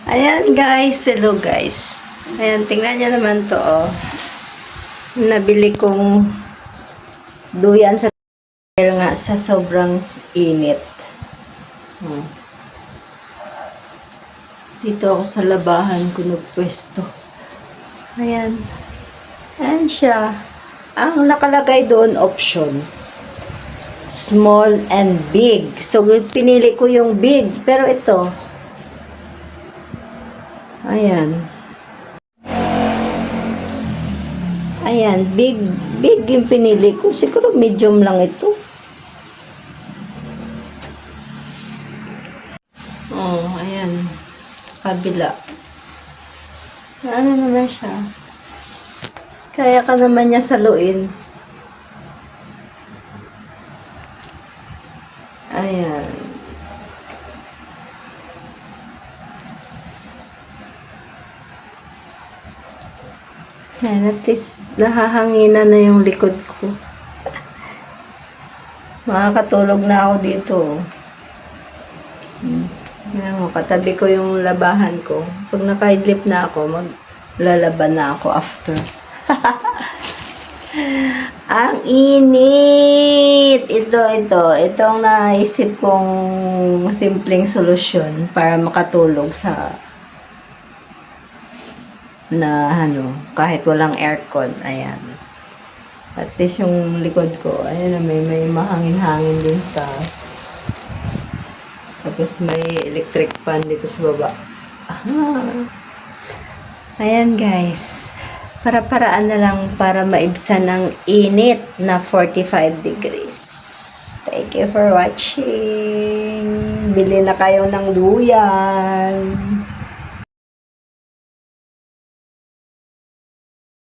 Ayan guys, hello guys. Ayan, tingnan nyo naman to oh. Nabili kong duyan sa dahil nga sa sobrang init. Dito ako sa labahan ko nagpwesto. Ayan. Ayan siya. Ang nakalagay doon, option. Small and big. So, pinili ko yung big. Pero ito, ayan. Ayan, big yung pinili ko. Siguro medium lang ito. Oh, ayan. Kabila. Ano naman siya? Kaya ka naman niya saluin. Ayan. Ayan, at least nahahanginan na yung likod ko. Makakatulog na ako dito. Ayan mo, katabi ko yung labahan ko. Pag nakaidlip na ako, maglalaban na ako after. Ang init! Ito ang naisip kong simpleng solusyon para makatulog sa kahit walang aircon. Ayan. At least yung likod ko, ayan na, may mahangin-hangin din sa taas. Tapos may electric fan dito sa baba. Ayan guys. Para-paraan na lang para maibsan ang init na 45 degrees. Thank you for watching. Bili na kayo ng duyan.